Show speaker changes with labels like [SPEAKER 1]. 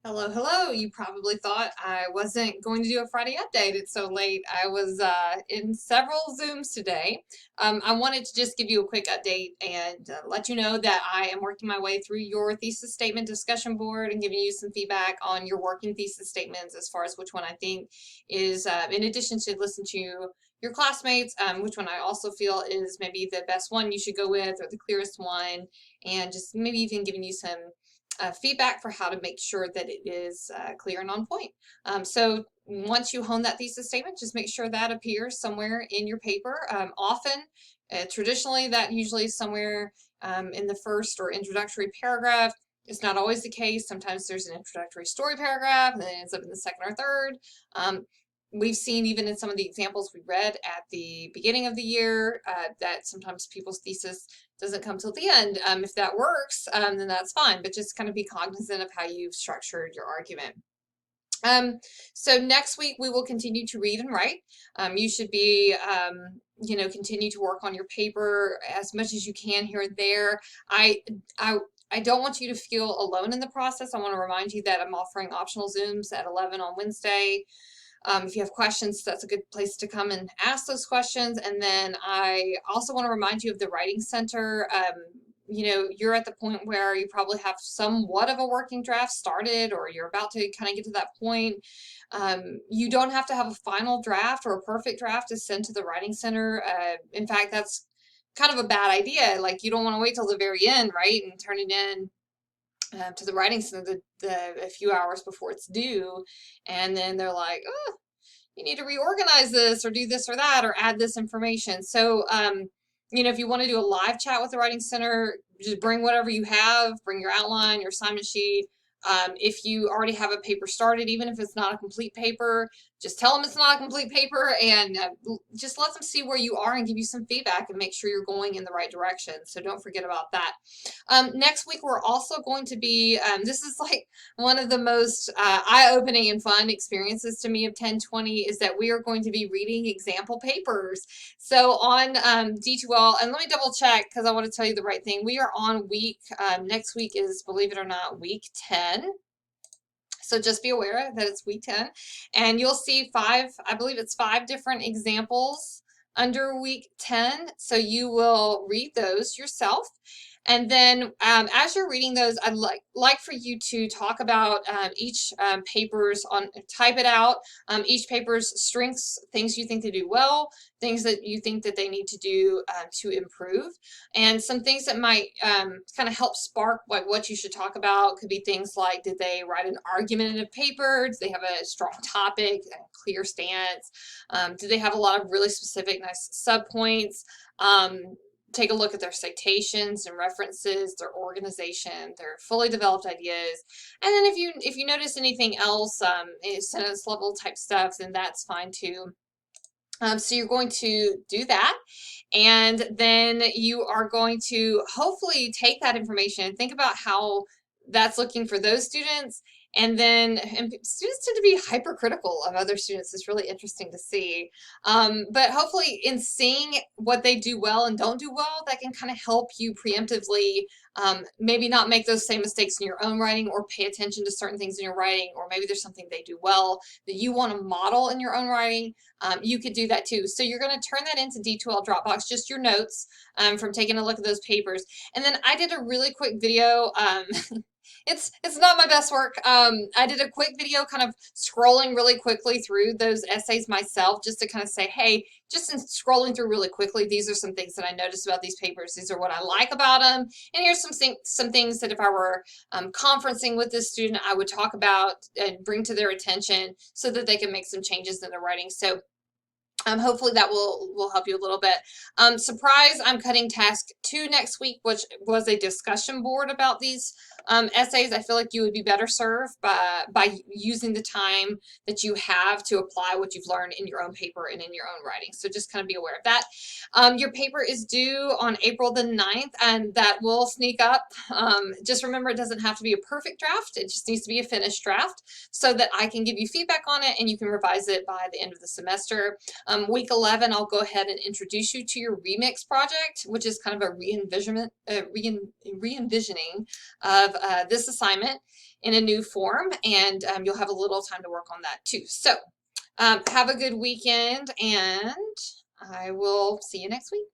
[SPEAKER 1] Hello, hello. You probably thought I wasn't going to do a Friday update. It's so late. I was in several Zooms today. I wanted to just give you a quick update and let you know that I am working my way through your thesis statement discussion board and giving you some feedback on your working thesis statements as far as which one I think is, in addition to listen to your classmates, which one I also feel is maybe the best one you should go with or the clearest one, and just maybe even giving you some feedback for how to make sure that it is clear and on point. So once you hone that thesis statement, just make sure that appears somewhere in your paper. Traditionally, that usually is somewhere in the first or introductory paragraph. It's not always the case. Sometimes there's an introductory story paragraph, and then it ends up in the second or third. We've seen even in some of the examples we read at the beginning of the year that sometimes people's thesis doesn't come till the end. If that works, then that's fine, but just kind of be cognizant of how you've structured your argument. So next week we will continue to read and write. You should be, continue to work on your paper as much as you can here and there. I, I don't want you to feel alone in the process. I want to remind you that I'm offering optional Zooms at 11 on Wednesday. If you have questions, that's a good place to come and ask those questions. And then I also want to remind you of the Writing Center. You're at the point where you probably have somewhat of a working draft started, or you're about to kind of get to that point. You don't have to have a final draft or a perfect draft to send to the Writing Center. In fact, that's kind of a bad idea. Like, you don't want to wait till the very end, right, and turn it in to the Writing Center a few hours before it's due, and then they're like, oh, you need to reorganize this or do this or that or add this information. So, if you want to do a live chat with the Writing Center, just bring whatever you have, bring your outline, your assignment sheet. If you already have a paper started, even if it's not a complete paper, just tell them it's not a complete paper and just let them see where you are and give you some feedback and make sure you're going in the right direction. So don't forget about that. Next week, we're also going to be, this is like one of the most eye-opening and fun experiences to me of 1020 is that we are going to be reading example papers. So on D2L, and let me double check because I want to tell you the right thing. We are on next week is, believe it or not, week 10. So just be aware that it's week 10. And you'll see I believe it's 5 different examples under week 10. So you will read those yourself. And then as you're reading those, I'd like for you to talk about each type it out, each paper's strengths, things you think they do well, things that you think that they need to do to improve, and some things that might kind of help spark like what you should talk about. Could be things like, did they write an argumentative paper? Do they have a strong topic, a clear stance? Do they have a lot of really specific, nice subpoints? Take a look at their citations and references, their organization, their fully developed ideas. And then if you notice anything else, sentence level type stuff, then that's fine too. So you're going to do that, and then you are going to hopefully take that information and think about how that's looking for those students. And students tend to be hypercritical of other students. It's really interesting to see. But hopefully in seeing what they do well and don't do well, that can kind of help you preemptively maybe not make those same mistakes in your own writing, or pay attention to certain things in your writing, or maybe there's something they do well that you want to model in your own writing. You could do that too. So you're going to turn that into D2L Dropbox, just your notes from taking a look at those papers. And then I did a really quick video. It's not my best work. I did a quick video kind of scrolling really quickly through those essays myself, just to kind of say, hey, just in scrolling through really quickly, these are some things that I noticed about these papers. These are what I like about them. And here's some things that if I were conferencing with this student, I would talk about and bring to their attention so that they can make some changes in their writing. So hopefully that will help you a little bit. Surprise, I'm cutting task 2 next week, which was a discussion board about these essays. I feel like you would be better served by using the time that you have to apply what you've learned in your own paper and in your own writing. So just kind of be aware of that. Your paper is due on April the 9th, and that will sneak up. Just remember, it doesn't have to be a perfect draft. It just needs to be a finished draft so that I can give you feedback on it and you can revise it by the end of the semester. Week 11, I'll go ahead and introduce you to your remix project, which is kind of a re-envisioning of this assignment. in a new form, and you'll have a little time to work on that too. So have a good weekend, and I will see you next week.